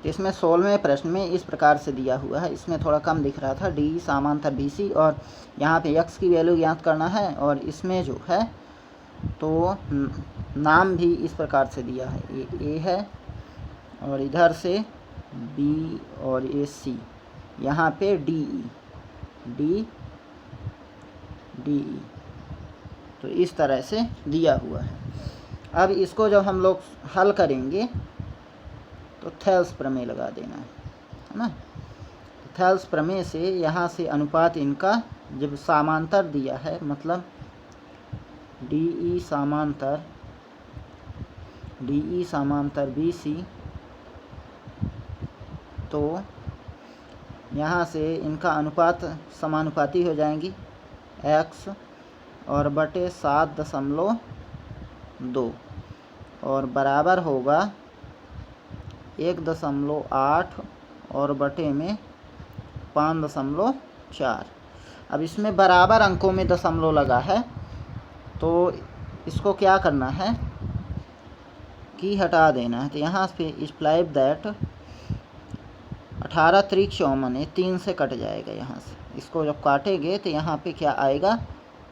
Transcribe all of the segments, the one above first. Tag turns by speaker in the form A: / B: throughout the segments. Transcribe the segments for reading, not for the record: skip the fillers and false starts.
A: तो इसमें 16वें प्रश्न में इस प्रकार से दिया हुआ है, इसमें थोड़ा कम दिख रहा था, डी समांतर बी सी, और यहाँ पे x की वैल्यू ज्ञात करना है, और इसमें जो है तो नाम भी इस प्रकार से दिया है, ये ए है और इधर से बी और ये सी, यहाँ पे डी ई, तो इस तरह से दिया हुआ है। अब इसको जब हम लोग हल करेंगे तो थेल्स प्रमेय लगा देना है ना। थेल्स प्रमेय से यहाँ से अनुपात इनका जब समांतर दिया है, मतलब डी ई समांतर बी सी, तो यहाँ से इनका अनुपात समानुपाती हो जाएंगी, x और बटे 7.2 और बराबर होगा 1.8 और बटे में 5.4। अब इसमें बराबर अंकों में दशमलव लगा है, तो इसको क्या करना है कि हटा देना है। तो यहाँ पे इम्प्लाई दैट 18 त्रिक 54, ये 3 से कट जाएगा यहाँ से। इसको जब काटेंगे तो यहाँ पे क्या आएगा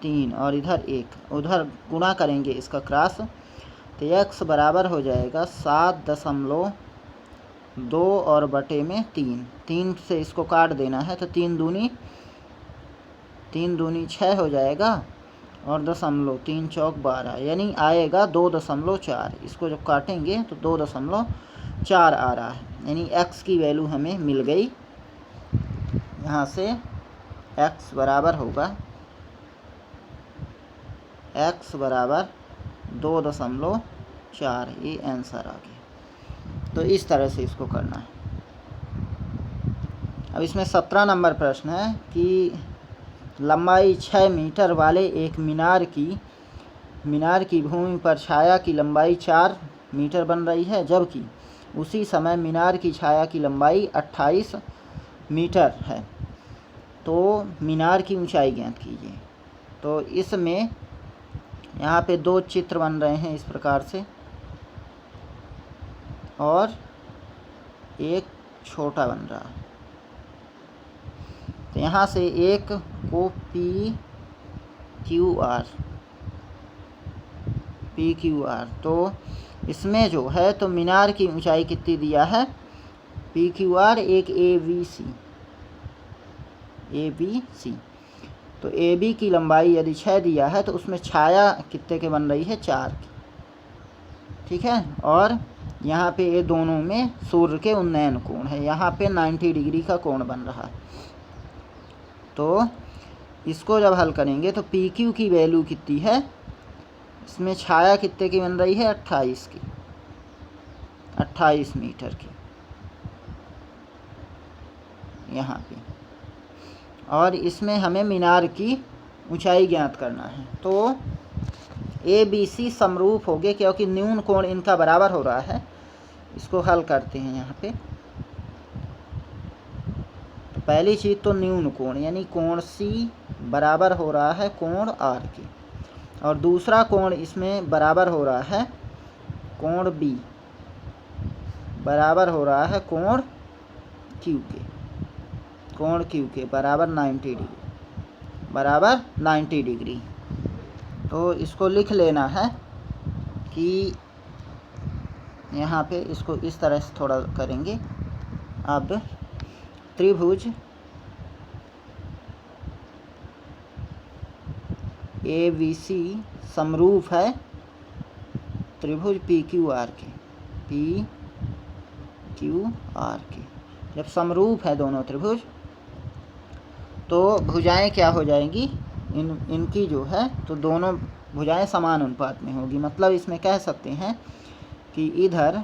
A: 3 और इधर 1, उधर गुणा करेंगे इसका क्रॉस, तो x बराबर हो जाएगा 7.2 और बटे में 3 से इसको काट देना है, तो 3 दूनी 6 हो जाएगा और दशमलव 3 चौक 12, यानी आएगा 2.4। इसको जब काटेंगे तो 2.4 आ रहा है, यानी x की वैल्यू हमें मिल गई। यहाँ से x बराबर होगा 2.4, ये आंसर आ गया। तो इस तरह से इसको करना है। अब इसमें 17 नंबर प्रश्न है कि लंबाई 6 मीटर वाले एक मीनार की भूमि पर छाया की लंबाई 4 मीटर बन रही है, जबकि उसी समय मीनार की छाया की लंबाई 28 मीटर है, तो मीनार की ऊंचाई ज्ञात कीजिए। तो इसमें यहाँ पे 2 चित्र बन रहे हैं इस प्रकार से, और एक छोटा बन रहा है। तो यहाँ से एक को पी क्यू आर, तो इसमें जो है तो मीनार की ऊंचाई कितनी दिया है पी क्यू आर, एक ए बी सी। तो ए बी की लंबाई यदि 6 दिया है तो उसमें छाया कितने के बन रही है 4 की, ठीक है। और यहाँ पे ये दोनों में सूर्य के उन्नयन कोण है, यहाँ पे 90 डिग्री का कोण बन रहा है। तो इसको जब हल करेंगे तो पी क्यू की वैल्यू कितनी है, इसमें छाया कितने की बन रही है 28 मीटर की यहाँ पे, और इसमें हमें मीनार की ऊंचाई ज्ञात करना है। तो ए बी सी समरूप हो गए क्योंकि न्यून कोण इनका बराबर हो रहा है। इसको हल करते हैं यहाँ पे। तो पहली चीज़ तो न्यून कोण, यानी कोण सी बराबर हो रहा है कोण आर के, और दूसरा कोण इसमें बराबर हो रहा है कोण बी बराबर हो रहा है कोण क्यू के बराबर 90 डिग्री। तो इसको लिख लेना है कि यहाँ पे इसको इस तरह से थोड़ा करेंगे। अब त्रिभुज ए बी सी समरूप है त्रिभुज पी क्यू आर के। जब समरूप है दोनों त्रिभुज तो भुजाएं क्या हो जाएंगी, इनकी जो है तो दोनों भुजाएं समान अनुपात में होगी। मतलब इसमें कह सकते हैं कि इधर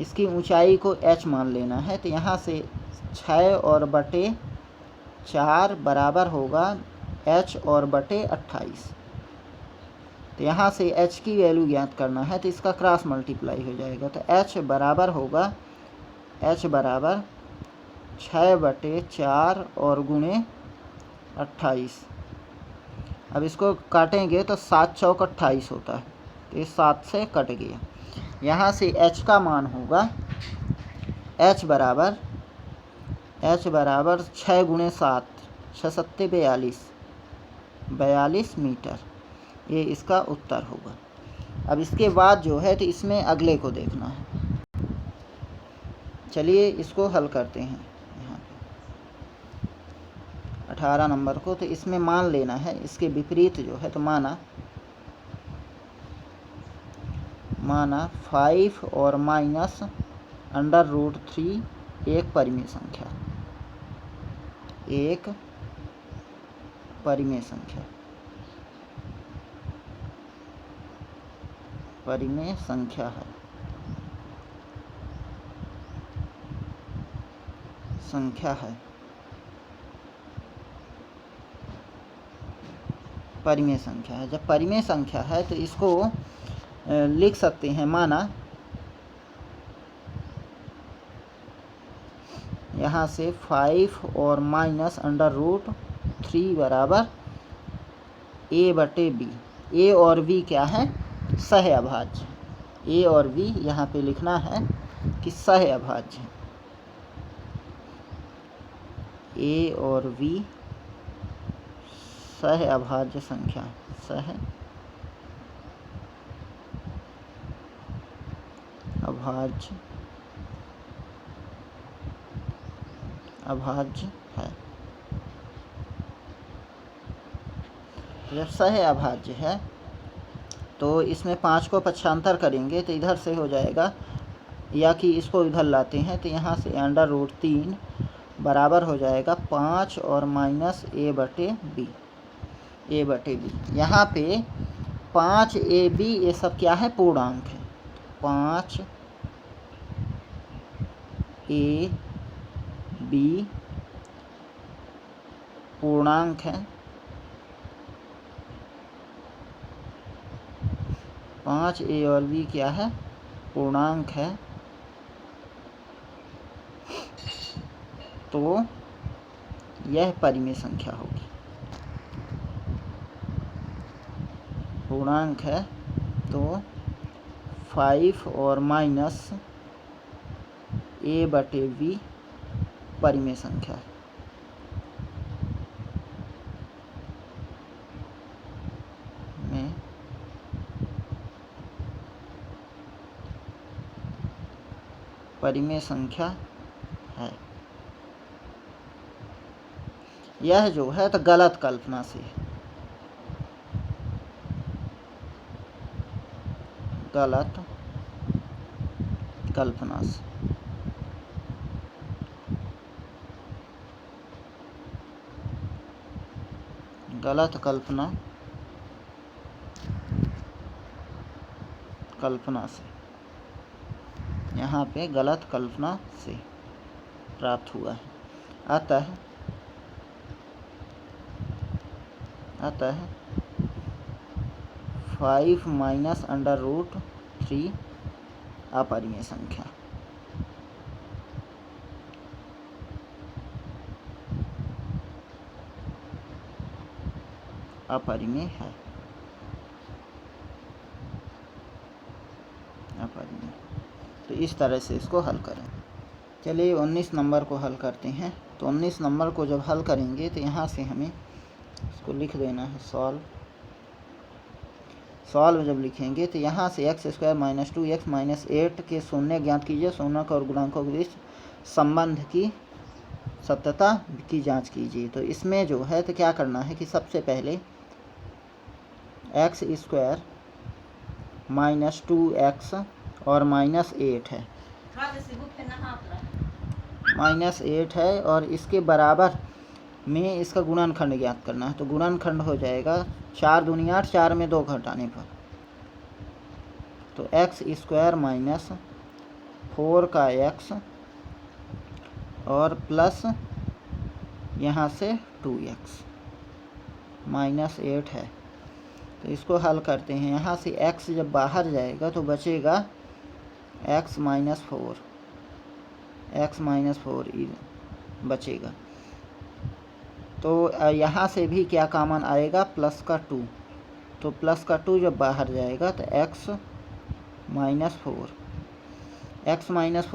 A: इसकी ऊंचाई को h मान लेना है, तो यहाँ से 6 और बटे 4 बराबर होगा h और बटे 28। तो यहाँ से h की वैल्यू ज्ञात करना है, तो इसका क्रॉस मल्टीप्लाई हो जाएगा। तो h बराबर होगा 6 बटे 4 और गुणे 28। अब इसको काटेंगे तो 7 चौक 28 होता है, तो ये 7 से कट गया। यहाँ से h का मान होगा h बराबर 6 गुणे 7, 6 सत्ते 42 मीटर, ये इसका उत्तर होगा। अब इसके बाद जो है तो इसमें अगले को देखना है। चलिए इसको हल करते हैं। यहाँ पे 18 नंबर को, तो इसमें मान लेना है इसके विपरीत जो है, तो माना 5 और माइनस √3 एक परिमेय संख्या, एक परिमेय संख्या, परिमेय संख्या है, संख्या है, परिमेय संख्या है। जब परिमेय संख्या है तो इसको लिख सकते हैं, माना यहाँ से 5 और माइनस √3 बराबर a/b। a और b क्या है? सह अभाज्य। a और b यहाँ पे लिखना है कि सह अभाज्य है। a और b सह अभाज्य संख्या, सह अभाज्य है। जब सह अभाज्य है तो इसमें 5 को पक्षांतर करेंगे तो इधर से हो जाएगा, या कि इसको इधर लाते हैं तो यहाँ से √3 बराबर हो जाएगा 5 और माइनस a/b। यहाँ पे 5ab ये सब क्या है? पूर्णांक है। 5ab पूर्णांक है, 5a और b क्या है? पूर्णांक है। तो यह परिमेय संख्या होगी, पूर्णांक है। तो 5 और माइनस a/b परिमेय संख्या है। में परिमेय संख्या है। यह जो है तो गलत कल्पना से है, गलत कल्पना से, गलत कल्पना से, यहाँ पे गलत कल्पना से प्राप्त हुआ है। अतः 5 माइनस √3 अपरिमेय संख्या। अपरिमेय है, अपरिमेय। तो इस तरह से इसको हल करें। चलिए 19 नंबर को हल करते हैं। तो 19 नंबर को जब हल करेंगे तो यहाँ से हमें इसको लिख देना है सॉल्व जब लिखेंगे तो यहाँ से x² - 2x - 8 के शून्य ज्ञात कीजिए। शून्यक और गुणांकों के बीच संबंध की सत्यता की जांच कीजिए। तो इसमें जो है तो क्या करना है कि सबसे पहले x² - 2x और -8 है, -8 है, और इसके बराबर में इसका गुणनखंड ज्ञात करना है। तो गुणनखंड हो जाएगा 4 दूनी 8, 4 में 2 घटाने पर, तो x² - 4 का x और प्लस यहाँ से 2x -8 है। तो इसको हल करते हैं। यहाँ से x जब बाहर जाएगा तो बचेगा x - 4 बचेगा। तो यहाँ से भी क्या कॉमन आएगा? प्लस का 2। तो प्लस का 2 जब बाहर जाएगा तो x - 4, x माइनस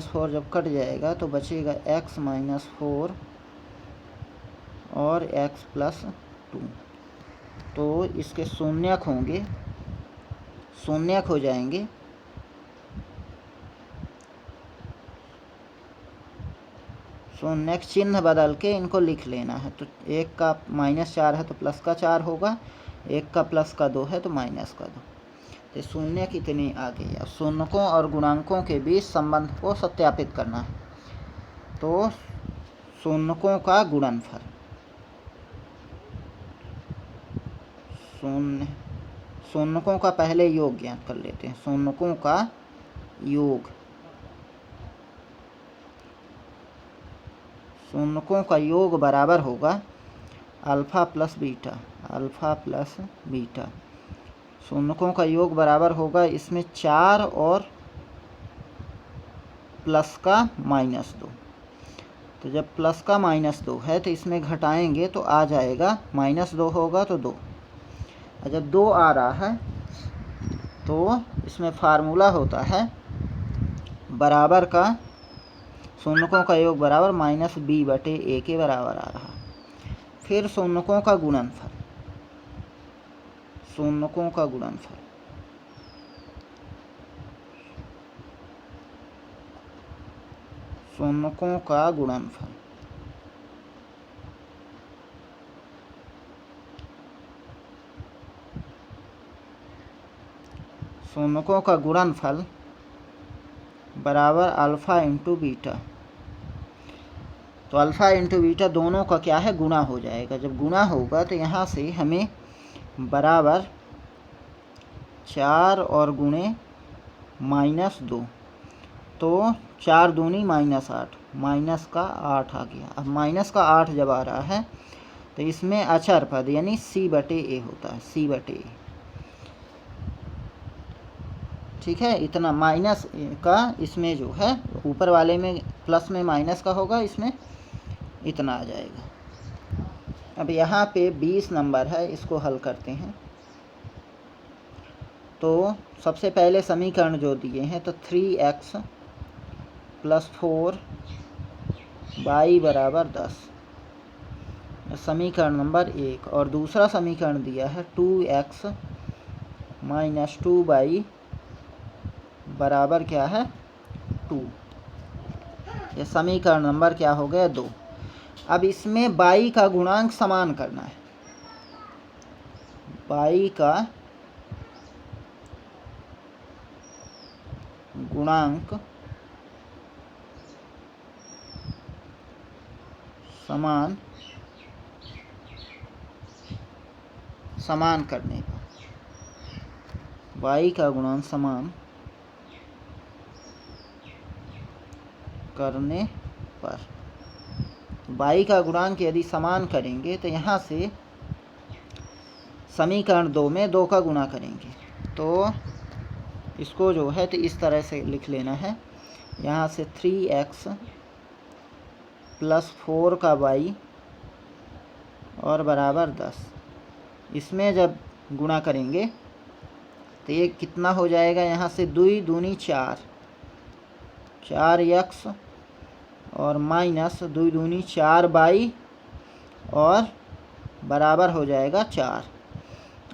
A: फोर जब कट जाएगा तो बचेगा x माइनस 4 और x प्लस 2। तो इसके शून्यक होंगे, शून्यक हो जाएंगे। शून्यक चिन्ह बदल के इनको लिख लेना है। तो एक का -4 है तो प्लस का 4 होगा, एक का प्लस का 2 है तो माइनस का 2। तो शून्य कितनी आ गई। अब शून्यकों और गुणांकों के बीच संबंध को सत्यापित करना है। तो शून्यकों का गुणनफल, शून्यकों का पहले योग ज्ञात कर लेते हैं। शून्यकों का योग, शून्यकों का योग बराबर होगा alpha plus beta, alpha plus beta. शून्यकों का योग बराबर होगा इसमें 4 और प्लस का -2। तो जब प्लस का -2 है तो इसमें घटाएंगे तो आ जाएगा, -2 होगा तो 2। और जब 2 आ रहा है तो इसमें फार्मूला होता है बराबर का, शून्यकों का योग बराबर -b/a के बराबर आ रहा। फिर शून्यकों का गुणनफल, शून्यकों का गुणनफल, शून्यकों का गुणनफल, शून्यकों का गुणनफल बराबर अल्फ़ा इंटू बीटा। तो अल्फ़ा इंटू बीटा दोनों का क्या है, गुणा हो जाएगा। जब गुणा होगा तो यहाँ से हमें बराबर 4 और गुणे -2, तो 4 दूनी -8, माइनस का 8 आ गया। अब माइनस का 8 जब आ रहा है तो इसमें अचर पद यानी c/a होता है, c/a। ठीक है, इतना माइनस का इसमें जो है ऊपर वाले में प्लस में माइनस का होगा, इसमें इतना आ जाएगा। अब यहाँ पे 20 नंबर है, इसको हल करते हैं। तो सबसे पहले समीकरण जो दिए हैं तो 3x + 4y = 10, समीकरण नंबर 1। और दूसरा समीकरण दिया है 2x - 2y बराबर क्या है, 2। ये समीकरण नंबर क्या हो गया, 2। अब इसमें y का गुणांक समान करना है, y का गुणांक समान करने पर, y का गुणांक समान करने पर, y का गुणांक यदि समान करेंगे तो यहाँ से समीकरण 2 में 2 का गुणा करेंगे। तो इसको जो है तो इस तरह से लिख लेना है, यहाँ से 3x + 4 का y और बराबर 10। इसमें जब गुणा करेंगे तो ये कितना हो जाएगा, यहाँ से 2 दूनी 4, 4x और -2 दूनी 4y और बराबर हो जाएगा 4।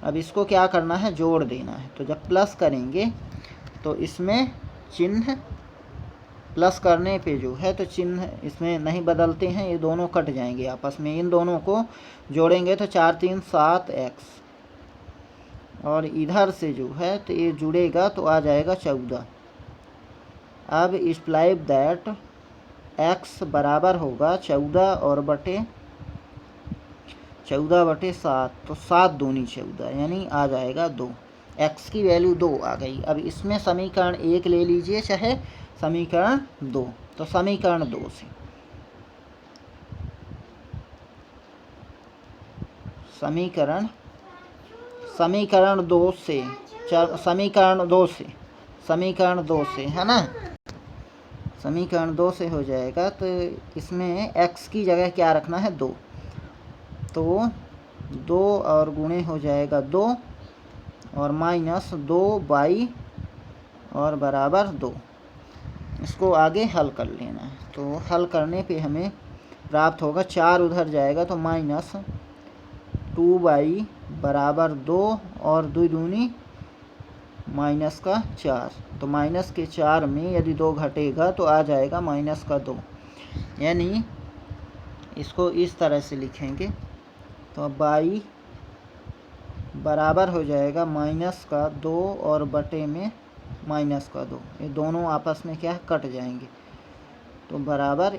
A: अब इसको क्या करना है, जोड़ देना है। तो जब प्लस करेंगे तो इसमें चिन्ह, प्लस करने पे जो है तो चिन्ह इसमें नहीं बदलते हैं, ये दोनों कट जाएंगे आपस में। इन दोनों को जोड़ेंगे तो 4 3 7x, और इधर से जो है तो ये जुड़ेगा तो आ जाएगा 14। अब इम्प्लाई दैट x बराबर होगा 14 और बटे 7, तो 7 दूनी 14 यानी आ जाएगा 2। x की वैल्यू 2 आ गई। अब इसमें समीकरण 1 ले लीजिए चाहे समीकरण 2। तो समीकरण 2 से समीकरण 2 से है ना, समीकरण 2 से हो जाएगा। तो इसमें x की जगह क्या रखना है, 2। तो 2 और गुणे हो जाएगा 2 और -2y और बराबर 2। इसको आगे हल कर लेना है। तो हल करने पे हमें प्राप्त होगा 4 उधर जाएगा तो -2y बराबर 2 और 2 दूनी -4। तो -4 में यदि 2 घटेगा तो आ जाएगा -2। यानी इसको इस तरह से लिखेंगे तो अब y बराबर हो जाएगा -2 और बटे में -2। ये दोनों आपस में क्या कट जाएंगे तो बराबर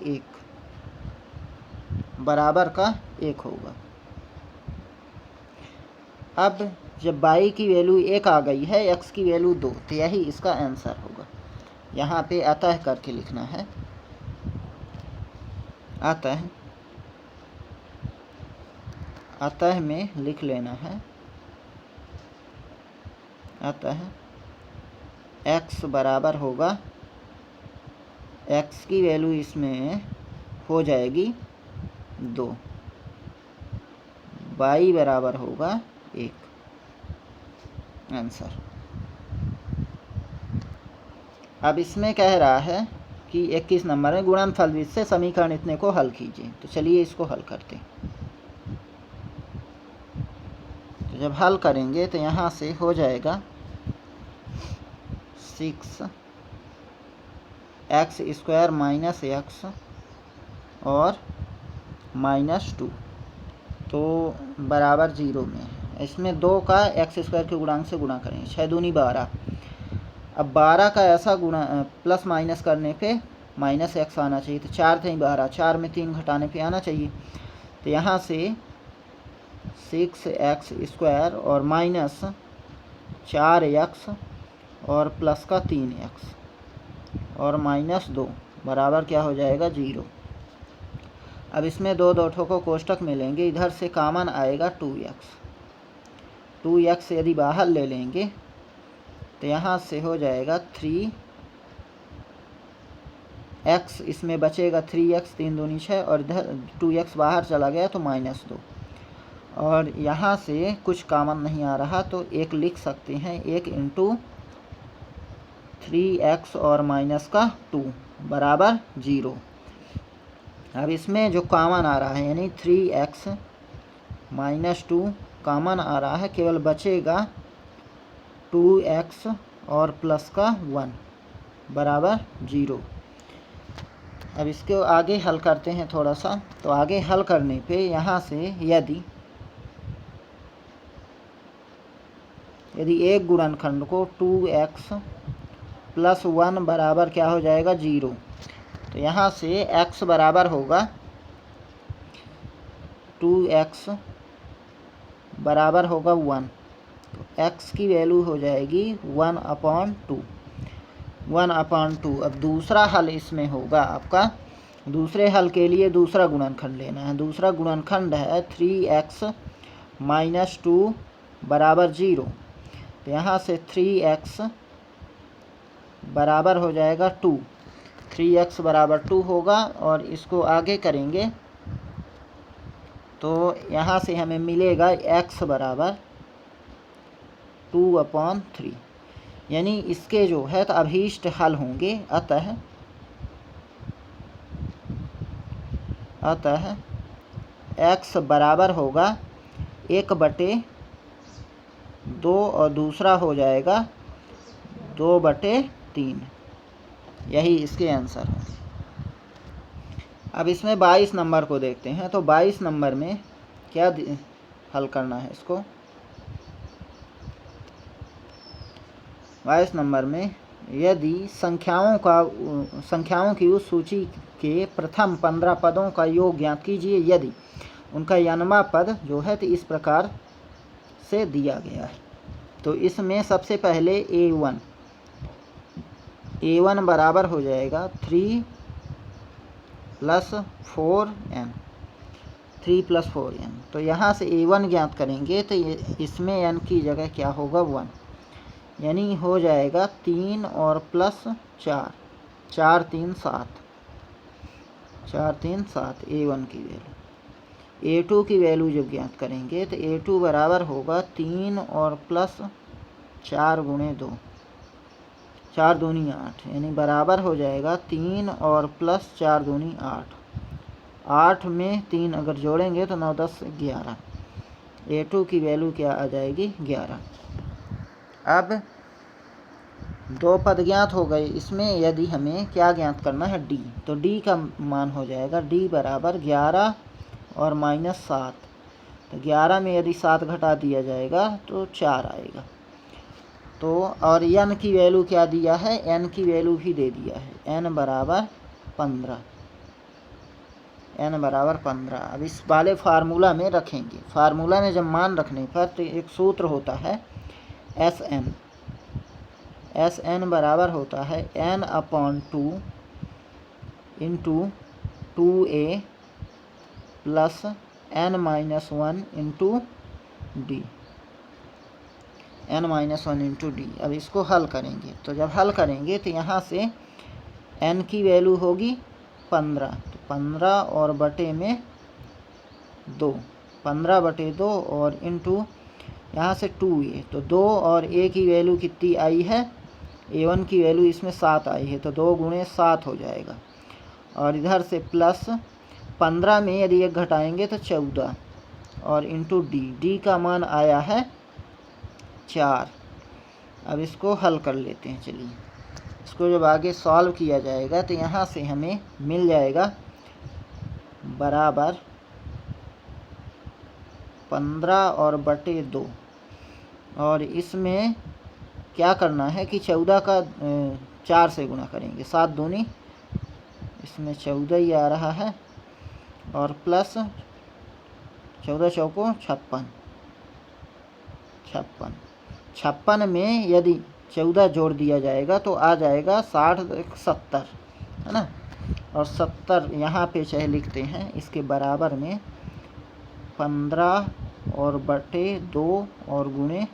A: 1 होगा। अब जब y की वैल्यू 1 आ गई है, x की वैल्यू 2, तो यही इसका आंसर होगा। यहाँ पे अतः करके लिखना है, अतः में लिख लेना है, अतः x बराबर होगा, x की वैल्यू इसमें हो जाएगी 2, y बराबर होगा 1। आंसर। अब इसमें कह रहा है कि 21 नंबर में गुणनफल विधि से समीकरण इतने को हल कीजिए। तो चलिए इसको हल करते हैं। तो जब हल करेंगे तो यहाँ से हो जाएगा 6x² -x और -2 तो बराबर 0 में है। इसमें 2 का x² के गुणांक से गुणा करेंगे, 6 दूनी 12। अब 12 का ऐसा गुणा प्लस माइनस करने पे -x आना चाहिए। तो 4 थे 12, 4 में 3 घटाने पे आना चाहिए। तो यहाँ से 6x² और -4x और प्लस का 3x और -2 बराबर क्या हो जाएगा 0। अब इसमें 2 ठो को कोष्टक में लेंगे, इधर से कॉमन आएगा 2x यदि बाहर ले लेंगे तो यहाँ से हो जाएगा 3x, इसमें बचेगा 3x, 3 दूनी 6 और इधर 2x बाहर चला गया तो -2। और यहाँ से कुछ कॉमन नहीं आ रहा तो 1 लिख सकते हैं, 1 × 3x और -2 बराबर 0। अब इसमें जो कॉमन आ रहा है यानी 3x -2 कॉमन आ रहा है, केवल बचेगा 2x और प्लस का 1 बराबर 0। अब इसको आगे हल करते हैं थोड़ा सा। तो आगे हल करने पे यहाँ से यदि एक गुणनखंड को 2x + 1 बराबर क्या हो जाएगा 0, तो यहाँ से x बराबर होगा 2x बराबर होगा 1। तो x की वैल्यू हो जाएगी 1/2। अब दूसरा हल इसमें होगा आपका, दूसरे हल के लिए दूसरा गुणनखंड लेना है। दूसरा गुणनखंड है 3x -2 बराबर 0। तो यहाँ से 3x बराबर हो जाएगा 2, 3x बराबर 2 होगा। और इसको आगे करेंगे तो यहाँ से हमें मिलेगा x बराबर 2/3, यानी इसके जो है तो अभीष्ट हल होंगे। अतः x बराबर होगा 1/2 और दूसरा हो जाएगा 2/3। यही इसके आंसर है। अब इसमें 22 नंबर को देखते हैं। तो 22 नंबर में क्या हल करना है इसको। 22 नंबर में यदि संख्याओं की उस सूची के प्रथम 15 पदों का योग ज्ञात कीजिए यदि उनका 91वां पद जो है तो इस प्रकार से दिया गया है। तो इसमें सबसे पहले a1 बराबर हो जाएगा 3 + 4n, 3 + 4n। तो यहाँ से a1 ज्ञात करेंगे तो इसमें n की जगह क्या होगा 1, यानी हो जाएगा 3 और प्लस 4, 4 3 7, 4 3 7 a1 की वैल्यू। a2 की वैल्यू जब ज्ञात करेंगे तो a2 बराबर होगा 3 और प्लस 4 × 2, 4 दूनी 8 यानी बराबर हो जाएगा 3 और प्लस 4 दूनी 8। 8 में 3 अगर जोड़ेंगे तो 9 10 11। A2 की वैल्यू क्या आ जाएगी 11। अब दो पद ज्ञात हो गए। इसमें यदि हमें क्या ज्ञात करना है D, तो D का मान हो जाएगा D बराबर 11 और -7। तो 11 में यदि 7 घटा दिया जाएगा तो 4 आएगा। तो और n की वैल्यू क्या दिया है, n की वैल्यू भी दे दिया है, n बराबर 15। n बराबर 15। अब इस वाले फार्मूला में रखेंगे। फार्मूला में जब मान रखने पर तो एक सूत्र होता है Sn बराबर होता है n/2 into 2a plus n-1 into D, n-1 into D. अब इसको हल करेंगे, तो जब हल करेंगे तो यहाँ से n की वैल्यू होगी 15, तो 15 और बटे में 2, 15/2 और इंटू यहाँ से 2a, तो 2 और a की वैल्यू कितनी आई है, a1 की वैल्यू इसमें 7 आई है, तो 2 गुणे 7 हो जाएगा। और इधर से प्लस 15 में यदि 1 घटाएंगे तो 14 और इंटू डी का मान आया है 4। अब इसको हल कर लेते हैं। चलिए इसको जब आगे सॉल्व किया जाएगा तो यहाँ से हमें मिल जाएगा बराबर 15 और बटे 2। और इसमें क्या करना है कि 14 का 4 से गुणा करेंगे, 7 दूनी इसमें 14 ही आ रहा है, और प्लस 14 चौको 56, 56 में यदि 14 जोड़ दिया जाएगा तो आ जाएगा 60 70, है ना। और 70 यहाँ पे चाहे लिखते हैं, इसके बराबर में 15 और बटे 2 और गुणे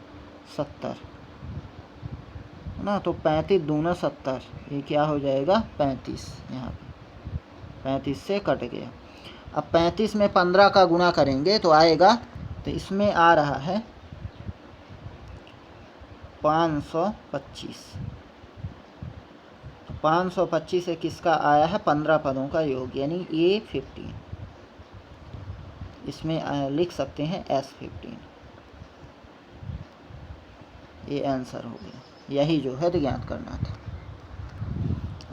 A: 70, है ना। तो 35 दूना 70, ये क्या हो जाएगा 35, यहाँ पे 35 से कट गया। अब 35 में 15 का गुणा करेंगे तो आएगा, तो इसमें आ रहा है 525। तो 525 से किसका आया है, 15 पदों का योग, यानी A15। इसमें लिख सकते हैं S15। ये आंसर हो गया। यही जो है ज्ञात करना था।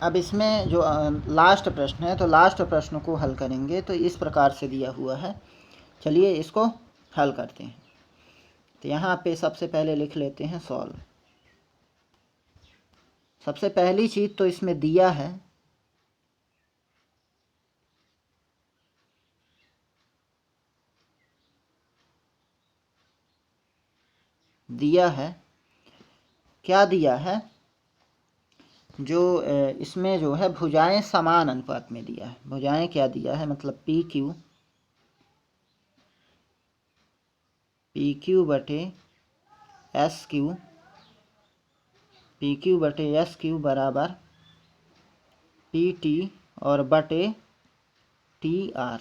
A: अब इसमें जो लास्ट प्रश्न है, तो लास्ट प्रश्न को हल करेंगे। तो इस प्रकार से दिया हुआ है, चलिए इसको हल करते हैं। तो यहाँ पे सबसे पहले लिख लेते हैं सॉल्व। सबसे पहली चीज़ तो इसमें दिया है क्या दिया है, जो इसमें जो है भुजाएं समान अनुपात में दिया है। भुजाएं क्या दिया है, मतलब पी क्यू बटे एस क्यू बराबर पी टी और बटे टी आर।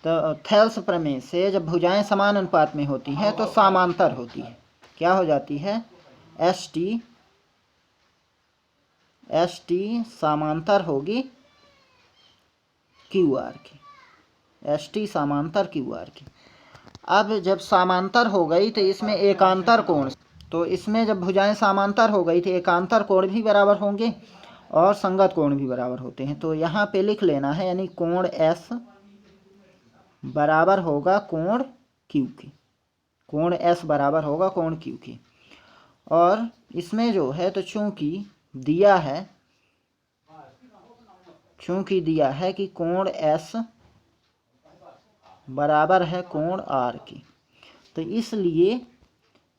A: तो थेल्स प्रमेय से जब भुजाएं समान अनुपात में होती हैं तो समांतर होती है। क्या हो जाती है, एस टी समांतर होगी क्यू आर की, एस टी समांतर क्यू आर की। अब जब समांतर हो गई तो इसमें एकांतर कोण, तो इसमें जब भुजाएं समांतर हो गई तो एकांतर कोण भी बराबर होंगे और संगत कोण भी बराबर होते हैं। तो यहाँ पे लिख लेना है, यानी कोण एस बराबर होगा कोण क्यू के, कोण एस बराबर होगा कोण क्यू के। और इसमें जो है तो चूंकि दिया है कि कोण एस बराबर है कोण आर की, तो इसलिए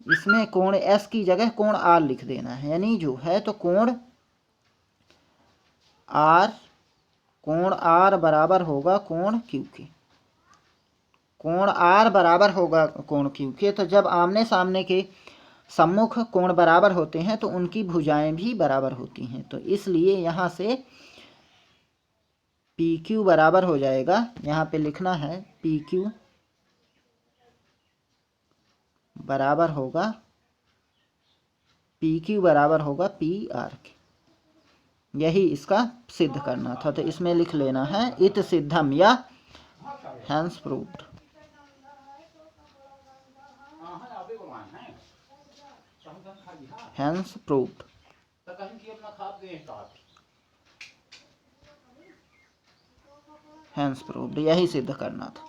A: इसमें कोण एस की जगह कोण आर लिख देना है। यानी जो है तो कोण आर बराबर होगा कोण क्यू के, कोण आर बराबर होगा कोण क्यू के। तो जब आमने सामने के सम्मुख कोण बराबर होते हैं तो उनकी भुजाएं भी बराबर होती हैं। तो इसलिए यहाँ से पी क्यू बराबर हो जाएगा, यहाँ पे लिखना है पी क्यू बराबर होगा पी क्यू बराबर होगा पी आर के। यही इसका सिद्ध करना था। तो इसमें लिख लेना है इत सिद्धम या hence proved. Hence proved. Hence proved यही सिद्ध करना था।